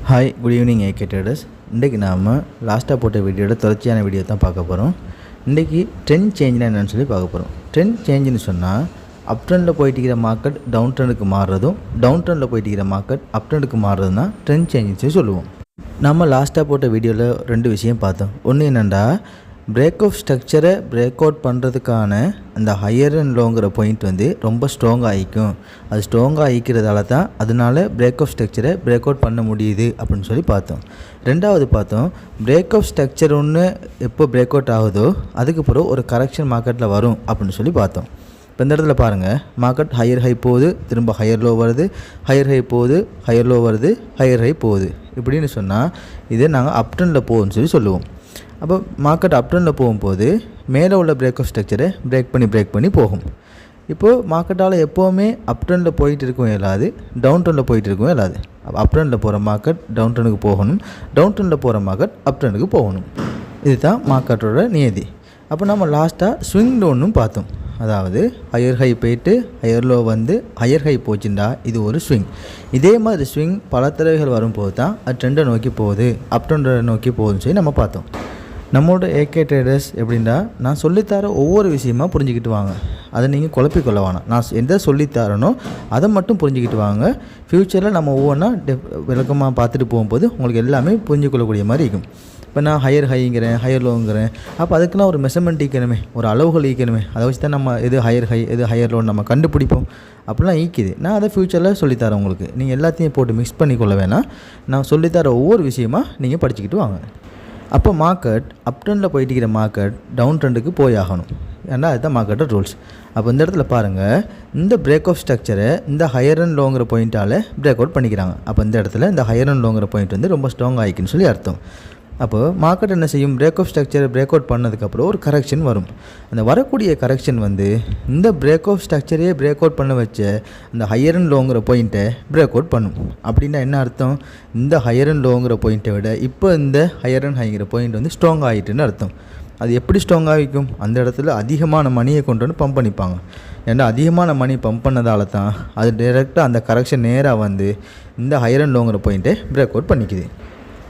Hi good evening AK traders. இன்றைக்கி நாம் லாஸ்ட்டாக போட்ட வீடியோட தொடர்ச்சியான வீடியோ தான் பார்க்க போகிறோம். இன்றைக்கி ட்ரெண்ட் சேஞ்சுனா என்னென்னு சொல்லி பார்க்க போகிறோம். ட்ரெண்ட் சேஞ்சுன்னு சொன்னால் அப் ட்ரெண்டில் போயிட்டு இருக்கிற மார்க்கெட் டவுன் ட்ரெண்டுக்கு மாறுறதும், டவுன் ட்ரெண்டில் போயிட்டு இருக்கிற மார்க்கெட் அப் ட்ரெண்டுக்கு மாறுறதும் தான் ட்ரெண்ட் சேஞ்சுன்னு சொல்லுவோம். நம்ம லாஸ்ட்டாக போட்ட வீடியோவில் 2 விஷயம் பார்த்தோம். ஒன்று என்னென்னா, பிரேக் ஆஃப் ஸ்ட்ரக்சரை பிரேக் அவுட் பண்ணுறதுக்கான அந்த ஹையர் அண்ட் லோங்கிற பாயிண்ட் வந்து ரொம்ப ஸ்ட்ராங்காக ஆகிக்கும். அது ஸ்ட்ராங்காக ஆகிக்கிறதால தான் அதனால் பிரேக் ஆஃப் ஸ்ட்ரக்சரை பிரேக் அவுட் பண்ண முடியுது அப்படின்னு சொல்லி பார்த்தோம். ரெண்டாவது பார்த்தோம், பிரேக் ஆஃப் ஸ்ட்ரக்சர் ஒன்று எப்போ பிரேக் அவுட் ஆகுதோ அதுக்கப்புறம் ஒரு கரெக்ஷன் மார்க்கெட்டில் வரும் அப்படின்னு சொல்லி பார்த்தோம். இப்போ இந்த இடத்துல பாருங்கள், மார்க்கெட் ஹையர் ஹை போகுது, திரும்ப ஹையர் லோ வருது, ஹையர் ஹை போகுது, ஹையர் லோ வருது, ஹையர் ஹை போகுது. இப்படின்னு சொன்னால் இது நாங்கள் அப் ட்ரெண்டில் போகுதுன்னு சொல்லுவோம். அப்போ மார்க்கெட் அப் ட்ரெண்டில் போகும்போது மேலே உள்ள பிரேக் ஆஃப் ஸ்ட்ரக்சரை பிரேக் பண்ணி போகும். இப்போது மார்க்கெட்டால் எப்போவுமே அப் ட்ரெண்டில் போயிட்டு இருக்கவும் இல்லாது, டவுன் ட்ரெண்டில் போயிட்டு இருக்கவும் இல்லாது. அப் ட்ரெண்டில் போகிற மார்க்கெட் டவுன் ட்ரெண்டுக்கு போகணும், டவுன் ட்ரெண்டில் போகிற மார்க்கெட் அப் ட்ரெண்டுக்கு போகணும். இதுதான் மார்க்கெட்டோட நியதி. அப்போ நம்ம லாஸ்ட்டாக ஸ்விங் டவுனும் பார்த்தோம். அதாவது ஹையர் ஹை போயிட்டு ஹையர் லோ வந்து ஹையர் ஹை போச்சுண்டா இது ஒரு ஸ்விங். இதே மாதிரி ஸ்விங் பல தடவைகள் வரும்போது தான் அது ட்ரெண்டை நோக்கி போகுது, அப் ட்ரெண்டை நோக்கி போகுதுன்னு சொல்லி நம்ம பார்த்தோம். நம்மளோட ஏகே ட்ரேடர்ஸ் எப்படின்னா, நான் சொல்லித்தர ஒவ்வொரு விஷயமாக புரிஞ்சுக்கிட்டு வாங்க. அதை நீங்கள் குழப்பிக்கொள்ள வேணாம். நான் எந்த சொல்லித்தரனோ அதை மட்டும் புரிஞ்சுக்கிட்டு வாங்க. ஃப்யூச்சரில் நம்ம ஒவ்வொன்றா விளக்கமாக பார்த்துட்டு போகும்போது உங்களுக்கு எல்லாமே புரிஞ்சுக்கொள்ளக்கூடிய மாதிரி இருக்கும். இப்போ நான் ஹையர் ஹைங்கிறேன், ஹையர் லோங்கிறேன். அப்போ அதுக்கெல்லாம் ஒரு மெஷர்மெண்ட் ஈக்கணுமே, ஒரு அளவுகள் ஈக்கணுமே. அதை வச்சு தான் நம்ம எது ஹையர் ஹை எது ஹையர் லோன்னு நம்ம கண்டுபிடிப்போம். அப்படிலாம் ஈக்குது. நான் அதை ஃப்யூச்சரில் சொல்லித்தரேன் உங்களுக்கு. நீங்கள் எல்லாத்தையும் போட்டு மிக்ஸ் பண்ணிக்கொள்ள வேணாம். நான் சொல்லித்தர ஒவ்வொரு விஷயமாக நீங்கள் படிச்சுக்கிட்டு வாங்க. அப்போ மார்க்கெட் அப் ட்ரெண்டில் போயிட்டு இருக்கிற மார்க்கெட் டவுன் ட்ரெண்டுக்கு போய் ஆகணும். ஏன்னா அதுதான் மார்க்கெட்டோட ரூல்ஸ். அப்போ இந்த இடத்துல பாருங்கள், இந்த பிரேக் ஆஃப் ஸ்ட்ரக்சரை இந்த ஹையர் அண்ட் லோங்கிற பாயிண்ட்டால் பிரேக் அவுட் பண்ணிக்கிறாங்க. அப்போ இந்த இடத்துல இந்த ஹையர் அண்ட் லோங்கிற பாயிண்ட் வந்து ரொம்ப ஸ்ட்ராங் ஆகிக்குன்னு சொல்லி அர்த்தம். அப்போது மார்க்கெட் என்ன செய்யும், பிரேக் ஆஃப் ஸ்ட்ரக்சரை பிரேக் அவுட் பண்ணதுக்கப்புறம் ஒரு கரெக்ஷன் வரும். அந்த வரக்கூடிய கரெக்ஷன் வந்து இந்த பிரேக் ஆஃப் ஸ்ட்ரக்சரையே பிரேக் அவுட் பண்ண வச்ச அந்த ஹையர் அண்ட் லோங்கிற பாயிண்ட்டை பிரேக் அவுட் பண்ணும். அப்படின்னா என்ன அர்த்தம், இந்த ஹையர் அண்ட் லோங்கிற பாயிண்ட்டை விட இப்போ இந்த ஹையர் அண்ட் ஹைங்கிற பாயிண்ட் வந்து ஸ்ட்ராங் ஆகிட்டுன்னு அர்த்தம். அது எப்படி ஸ்ட்ராங் ஆகிக்கும், அந்த இடத்துல அதிகமான மணியை கொண்டு வந்து பம்ப் பண்ணிப்பாங்க. ஏன்னா அதிகமான மணி பம்ப் பண்ணதால தான் அது டைரெக்டாக அந்த கரெக்ஷன் நேராக வந்து இந்த ஹையர் அண்ட் லோங்கிற பாயிண்ட்டை பிரேக் அவுட் பண்ணிக்குது.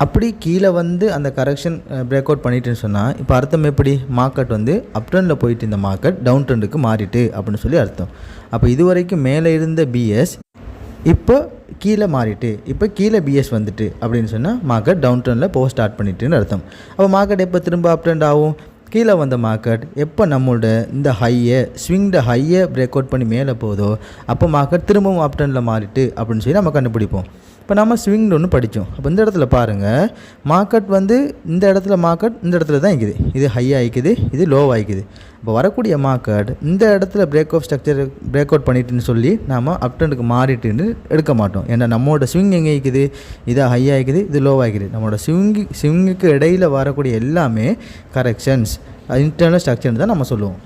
அப்படி கீழே வந்து அந்த கரெக்ஷன் பிரேக் அவுட் பண்ணிட்டுன்னு சொன்னால் இப்போ அர்த்தம் எப்படி, மார்க்கெட் வந்து அப் ட்ரெண்டில் போயிட்டு இந்த மார்க்கெட் டவுன் ட்ரெண்டுக்கு மாறிட்டு அப்படின்னு சொல்லி அர்த்தம். அப்போ இது வரைக்கும் மேலே இருந்த பிஎஸ் இப்போ கீழே மாறிட்டு, இப்போ கீழே பிஎஸ் வந்துட்டு அப்படின்னு சொன்னால் மார்க்கெட் டவுன் ட்ரெண்டில் போக ஸ்டார்ட் பண்ணிட்டுன்னு அர்த்தம். அப்போ மார்க்கெட் எப்போ திரும்ப அப் ட்ரெண்ட் ஆகும், கீழே வந்த மார்க்கெட் எப்போ நம்மளோட இந்த ஹையை ஸ்விங்ட ஹையை பிரேக் அவுட் பண்ணி மேலே போதோ அப்போ மார்க்கெட் திரும்பவும் அப் ட்ரெண்டில் மாறிட்டு அப்படின்னு சொல்லி நம்ம கண்டுபிடிப்போம். இப்போ நம்ம ஸ்விங் ஒன்று படித்தோம். அப்போ இந்த இடத்துல பாருங்கள், மார்க்கெட் வந்து இந்த இடத்துல மார்க்கெட் இந்த இடத்துல தான் இருக்குது, இது ஹை ஆகிக்குது, இது லோ ஆகிக்குது. இப்போ வரக்கூடிய மார்க்கெட் இந்த இடத்துல break of structure break out பண்ணிட்டுன்னு சொல்லி நாம் அப் ட்ரெண்டுக்கு மாறிட்டுன்னு எடுக்க மாட்டோம். ஏன்னா நம்மளோட ஸ்விங் எங்கே ஆகிக்குது, இது ஹை ஆகிக்குது, இது லோ ஆகிக்குது. நம்மளோட ஸ்விங்குக்கு இடையில் வரக்கூடிய எல்லாமே கரெக்ஷன்ஸ், இன்டர்னல் ஸ்ட்ரக்சர்னு தான் நம்ம சொல்லுவோம்.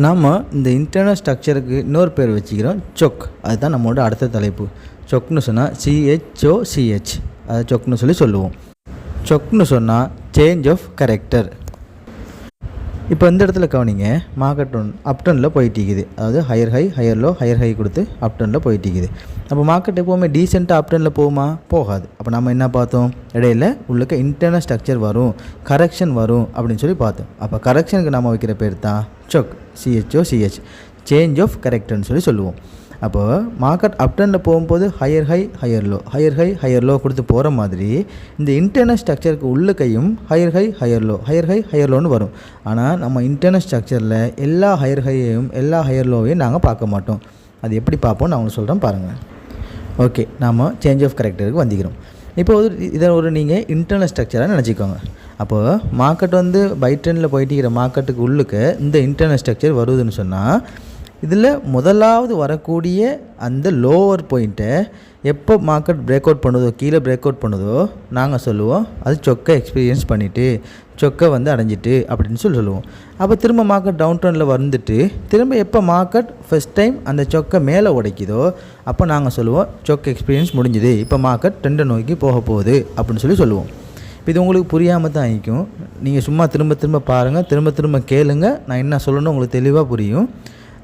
நாம் இந்த இன்டர்னல் ஸ்ட்ரக்சருக்கு இன்னொரு பேர் வச்சுக்கிறோம், சொக். அதுதான் நம்மளோட அடுத்த தலைப்பு. சொக்னு சொன்னால் CHOCH, அதை சொக்னு சொல்லுவோம். சொக்னு சொன்னால் சேஞ்ச் ஆஃப் கேரக்டர். இப்போ இந்த இடத்துல கவனிங்க, மார்க்கெட் அப் ட்ரெண்டில் போயிட்டிக்குது. அதாவது higher high higher low higher high கொடுத்து அப் ட்ரெண்டில் போயிட்டிக்குது. அப்போ மார்க்கெட் எப்போவுமே டீசெண்டாக அப் ட்ரெண்டில் போகுமா, போகாது. அப்போ நம்ம என்ன பார்த்தோம், இடையில உள்ளுக்கு இன்டர்னல் ஸ்ட்ரக்சர் வரும், கரெக்ஷன் வரும் அப்படின்னு சொல்லி பார்த்தோம். அப்போ கரெக்ஷனுக்கு நம்ம வைக்கிற பேர் தான் சொக், CHOCH, சேஞ்ச் ஆஃப் கேரக்டர்னு சொல்லுவோம். அப்போது மார்க்கெட் அப் ட்ரெண்டில் போகும்போது higher high higher low higher high higher low கொடுத்து போகிற மாதிரி இந்த இன்டர்னல் ஸ்ட்ரக்சருக்கு உள்ள கையும் higher high higher low higher high higher லோன்னு வரும். ஆனால் நம்ம இன்டர்னல் ஸ்ட்ரக்சரில் எல்லா ஹையர் ஹையையும் எல்லா ஹையர் லோவையும் நாங்கள் பார்க்க மாட்டோம். அது எப்படி பார்ப்போம் நான் உங்களுக்கு சொல்கிறேன் பாருங்கள். ஓகே, நாம் சேஞ்ச் ஆஃப் கேரக்டருக்கு வந்துக்கிறோம். இப்போது இதை நீங்கள் இன்டர்னல் ஸ்ட்ரக்சராக நினச்சிக்கோங்க. அப்போது மார்க்கெட் வந்து பை ட்ரெண்டில் போயிட்டு இருக்கிற மார்க்கெட்டுக்கு உள்ளுக்கு இந்த இன்டர்னல் ஸ்ட்ரக்சர் வருதுன்னு சொன்னால் இதில் முதலாவது வரக்கூடிய அந்த லோவர் பாயிண்ட்டை எப்போ மார்க்கெட் பிரேக் அவுட் பண்ணுதோ, கீழே பிரேக் அவுட் பண்ணுதோ நாங்கள் சொல்லுவோம் அது சொக்கை எக்ஸ்பீரியன்ஸ் பண்ணிவிட்டு, சொக்கை வந்து அடைஞ்சிட்டு அப்படின்னு சொல்லுவோம். அப்போ திரும்ப மார்க்கெட் டவுன் ட்ரெண்டில் வந்துட்டு திரும்ப எப்போ மார்க்கெட் ஃபஸ்ட் டைம் அந்த சொக்கை மேலே உடைக்குதோ அப்போ நாங்கள் சொல்லுவோம் சொக்கை எக்ஸ்பீரியன்ஸ் முடிஞ்சுது, இப்போ மார்க்கெட் ட்ரெண்டை நோக்கி போக போகுது அப்படின்னு சொல்லுவோம். இப்போ இது உங்களுக்கு புரியாமல் தான் ஆகிக்கும். நீங்கள் சும்மா திரும்ப பாருங்கள், திரும்ப கேளுங்க, நான் என்ன சொல்லணும் உங்களுக்கு தெளிவாக புரியும்.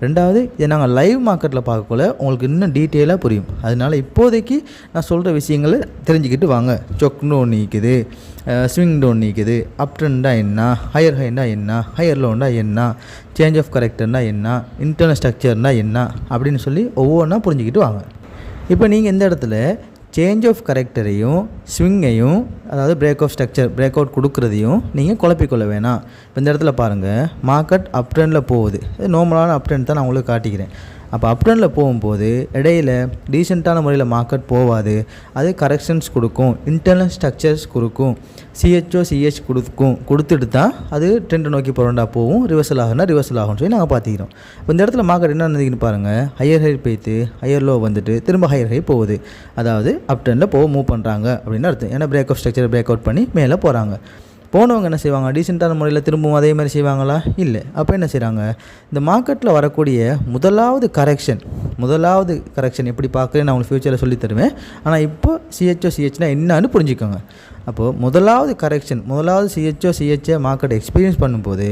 ரெண்டாவது இதை நாங்கள் லைவ் மார்க்கெட்டில் பார்க்கக்குள்ள உங்களுக்கு இன்னும் டீட்டெயிலாக புரியும். அதனால் இப்போதைக்கு நான் சொல்கிற விஷயங்களை தெரிஞ்சுக்கிட்டு வாங்க. சொக்னு ஒன்று நிற்குது, ஸ்விங் டோன் நிற்குது, அப் ட்ரெண்டா என்ன, ஹையர் ஹைண்டா என்ன, ஹையர் லோண்டா என்ன, சேஞ்ச் ஆஃப் கரெக்டர்னா என்ன, இன்டர்னல் ஸ்ட்ரக்சர்னா என்ன அப்படின்னு சொல்லி ஒவ்வொன்றா புரிஞ்சுக்கிட்டு வாங்க. இப்போ நீங்கள் இந்த இடத்துல சேஞ்ச் ஆஃப் கரெக்டரையும் ஸ்விங்கையும், அதாவது break of structure break out கொடுக்குறதையும் நீங்கள் குழப்பிக்கொள்ள வேணாம். இப்போ இந்த இடத்துல பாருங்கள், மார்க்கெட் அப் ட்ரெண்டில் போகுது. நார்மலான அப் ட்ரெண்ட் தான் நான் உங்களுக்கு காட்டிக்கிறேன். அப்போ அப் ட்ரெண்டில் போகும்போது இடையில டீசெண்டான முறையில் மார்க்கெட் போகாது. அது கரெக்ஷன்ஸ் கொடுக்கும், இன்டர்னல் ஸ்ட்ரக்சர்ஸ் கொடுக்கும், சிஹெச் கொடுத்துட்டு தான் அது ட்ரெண்டை நோக்கி போகிறோண்டா போகும். ரிவர்சல் ஆகும்னு சொல்லி நாங்கள் பார்த்துக்கிறோம். இப்போ இந்த இடத்துல மார்க்கெட் என்ன நடந்துக்குன்னு பாருங்கள், ஹையர் ஹை போய்த்து ஹையர் லோ வந்துட்டு திரும்ப ஹையர் ஹை போகுது. அதாவது அப் ட்ரெண்டில் மூவ் பண்ணுறாங்க அப்படின்னு அர்த்தம். ஏன்னா break of structure break out பண்ணி மேலே போகிறாங்க. போனவங்க என்ன செய்வாங்க, டீசெண்டான முறையில் திரும்பவும் அதே மாதிரி செய்வாங்களா? இல்லை. அப்போ என்ன செய்கிறாங்க, இந்த மார்க்கெட்டில் வரக்கூடிய முதலாவது கரெக்ஷன் எப்படி பார்க்குறேன் நான் உங்களுக்கு ஃப்யூச்சரில் சொல்லி தருவேன். ஆனால் இப்போ சிஹெச்னா என்னன்னு புரிஞ்சுக்கோங்க. அப்போது முதலாவது சிஹெச்சை மார்க்கெட்டை எக்ஸ்பீரியன்ஸ் பண்ணும்போது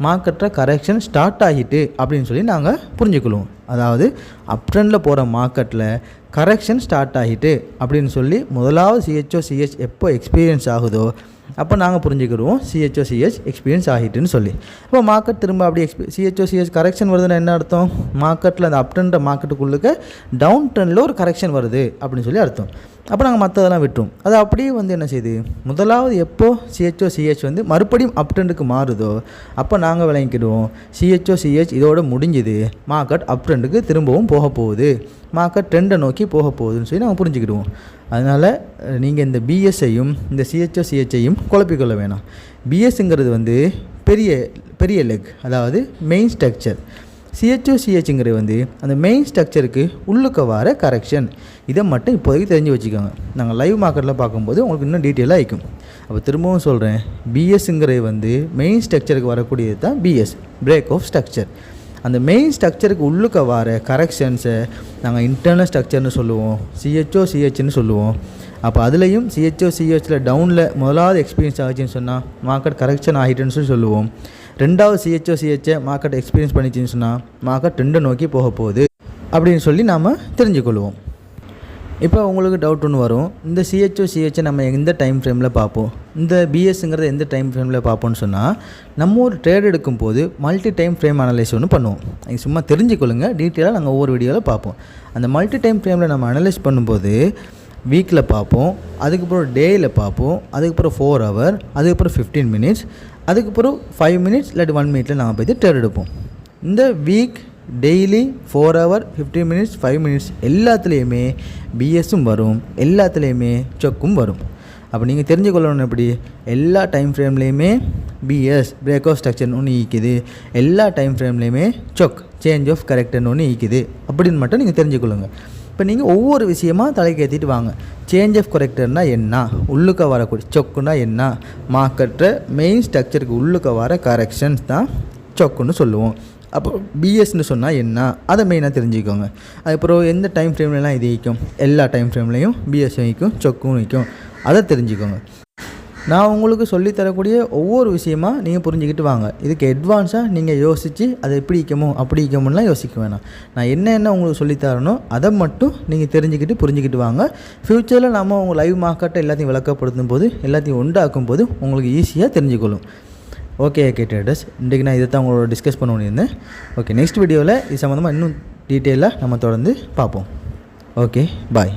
மார்க்கெட்டில் கரெக்ஷன் ஸ்டார்ட் ஆகிட்டு அப்படின்னு சொல்லி நாங்கள் புரிஞ்சுக்கொள்வோம். அதாவது அப் ட்ரெண்டில் போகிற மார்க்கெட்டில் கரெக்ஷன் ஸ்டார்ட் ஆகிட்டு அப்படின்னு சொல்லி முதலாவது சிஹெச் எப்போ எக்ஸ்பீரியன்ஸ் ஆகுதோ அப்போ நாங்கள் புரிஞ்சுக்கிடுவோம் சிஹெச் எக்ஸ்பீரியன்ஸ் ஆகிட்டுன்னு சொல்லி. அப்போ மார்க்கெட் திரும்ப அப்படி சிஹெச் கரெக்ஷன் வருதுன்னா என்ன அர்த்தம், மார்க்கெட்டில் அந்த அப் ட்ரெண்ட் மார்க்கெட்டுக்குள்ளுக்கு டவுன் ட்ரெண்டில் ஒரு கரெக்ஷன் வருது அப்படின்னு சொல்லி அர்த்தம். அப்போ நாங்கள் மற்றதெல்லாம் விட்டுரும். அது அப்படியே என்ன செய்யுது, முதலாவது எப்போ சிஹெச் மறுபடியும் அப் ட்ரெண்டுக்கு மாறுதோ அப்போ நாங்கள் விளங்கிக்கிடுவோம் சிஹெச் இதோட முடிஞ்சுது, மார்க்கெட் அப் ட்ரெண்டுக்கு திரும்பவும் போக போகுது, மார்க்கெட் ட்ரெண்டை நோக்கி போக போகுதுன்னு சொல்லி நாங்கள் புரிஞ்சுக்கிடுவோம். அதனால் நீங்கள் இந்த பிஎஸ்ஐயும் இந்த சிஹெச்சையும் குழப்பிக்கொள்ள வேணாம். பிஎஸ்ங்கிறது பெரிய லெக், அதாவது மெயின் ஸ்ட்ரக்சர். சிஹெச்ங்கிறது அந்த மெயின் ஸ்ட்ரக்சருக்கு உள்ளுக்க வர கரெக்ஷன். இதை மட்டும் இப்போதைக்கு தெரிஞ்சு வச்சுக்கோங்க. நாங்கள் லைவ் மார்க்கெட்டில் பார்க்கும்போது உங்களுக்கு இன்னும் டீட்டெயிலாக ஆகிக்கும். அப்போ திரும்பவும் சொல்கிறேன், பிஎஸ்ங்கிறது மெயின் ஸ்ட்ரக்சருக்கு வரக்கூடியது தான் பிஎஸ், பிரேக் ஆஃப் ஸ்ட்ரக்சர். அந்த மெயின் ஸ்ட்ரக்சருக்கு உள்ளுக்க வர கரெக்ஷன்ஸை நாங்கள் இன்டர்னல் ஸ்ட்ரக்சர்னு சொல்லுவோம், சிஹெச்னு சொல்லுவோம். அப்போ அதுலேயும் சிஹெச்சில் டவுனில் முதலாவது எக்ஸ்பீரியன்ஸ் ஆகிடுச்சின்னு சொன்னால் மார்க்கெட் கரெக்ஷன் ஆகிட்டுன்னு சொல்லுவோம். ரெண்டாவது சிஹெச்சை மார்க்கெட் எக்ஸ்பீரியன்ஸ் பண்ணிச்சின்னு சொன்னால் மார்க்கெட் ட்ரெண்டை நோக்கி போக போகுது அப்படின்னு சொல்லி நாம் தெரிஞ்சுக்கொள்வோம். இப்போ உங்களுக்கு டவுட் ஒன்று வரும், இந்த சிஹெச்சை நம்ம எந்த டைம் ஃப்ரேமில் பார்ப்போம், இந்த பிஎஸ்ங்கிறத எந்த டைம் ஃப்ரேமில் பார்ப்போம்னு சொன்னால் நம்ம ஒரு ட்ரேட் எடுக்கும்போது மல்டி டைம் ஃப்ரேம் அனலைஸ் ஒன்று பண்ணுவோம். நீங்கள் சும்மா தெரிஞ்சுக்கொள்ளுங்க, டீட்டெயிலாக நாங்கள் ஒவ்வொரு வீடியோவில் பார்ப்போம். அந்த மல்டி டைம் ஃப்ரேமில் நம்ம அனலைஸ் பண்ணும்போது வீக்கில் பார்ப்போம், அதுக்கப்புறம் டேயில் பார்ப்போம், அதுக்கப்புறம் 4 hour, அதுக்கப்புறம் 15 minutes, அதுக்கப்புறம் 5 minutes இல்லாட்டி 1 minute நாங்கள் போய்ட்டு ட்ரேட் எடுப்போம். இந்த week daily 4 hour, 15 minutes, 5 minutes எல்லாத்துலேயுமே பிஎஸ்ஸும் வரும், எல்லாத்துலேயுமே சொக்கும் வரும். அப்போ நீங்கள் தெரிஞ்சுக்கொள்ளணும், எப்படி எல்லா டைம் ஃப்ரேம்லேயுமே பிஎஸ் பிரேக் ஆஃப் ஸ்ட்ரக்சர்னு ஒன்று ஈக்குது, எல்லா டைம் ஃப்ரேம்லேயுமே சொக் சேஞ்ச் ஆஃப் கரெக்டர்னு ஒன்று ஈக்குது அப்படின்னு மட்டும் நீங்கள் தெரிஞ்சுக்கொள்ளுங்க. இப்போ நீங்கள் ஒவ்வொரு விஷயமாக தலைக்கு ஏற்றிட்டு வாங்க. சேஞ்ச் ஆஃப் கரெக்டர்னால் என்ன, உள்ளுக்க வரக்கூடிய சொக்குன்னா என்ன, மார்க்கெட்டை மெயின் ஸ்ட்ரக்சருக்கு உள்ளுக்க வர கரெக்ஷன்ஸ் தான் சொக்குன்னு சொல்லுவோம். அப்போ பிஎஸ்ன்னு சொன்னால் என்ன, அதை மெயினாக தெரிஞ்சுக்கோங்க. அதுக்கப்புறம் எந்த டைம் ஃப்ரேம்லாம் இது வைக்கும், எல்லா டைம் ஃப்ரேம்லேயும் பிஎஸ் வைக்கும், சொக்கும் வைக்கும், அதை தெரிஞ்சுக்கோங்க. நான் உங்களுக்கு சொல்லித்தரக்கூடிய ஒவ்வொரு விஷயமாக நீங்கள் புரிஞ்சுக்கிட்டு வாங்க. இதுக்கு அட்வான்ஸாக நீங்கள் யோசித்து அதை எப்படி வைக்கமோ அப்படி வைக்கமுன்னா யோசிக்க வேணாம். நான் என்ன உங்களுக்கு சொல்லித்தரணும் அதை மட்டும் நீங்கள் தெரிஞ்சுக்கிட்டு புரிஞ்சுக்கிட்டு வாங்க. ஃப்யூச்சரில் நம்ம உங்கள் லைவ் மார்க்கெட்டை எல்லாத்தையும் விளக்கப்படுத்தும் போது, எல்லாத்தையும் உண்டாக்கும் போது உங்களுக்கு ஈஸியாக தெரிஞ்சுக்கொள்ளும். ஓகே ட்ரேடர்ஸ், இன்றைக்கி நான் இதை தான் உங்களோட டிஸ்கஸ் பண்ண வேண்டியிருந்தேன். ஓகே, நெக்ஸ்ட் வீடியோவில் இது சம்மந்தமாக இன்னும் டீட்டெயிலாக நம்ம தொடர்ந்து பார்ப்போம். ஓகே, பாய்.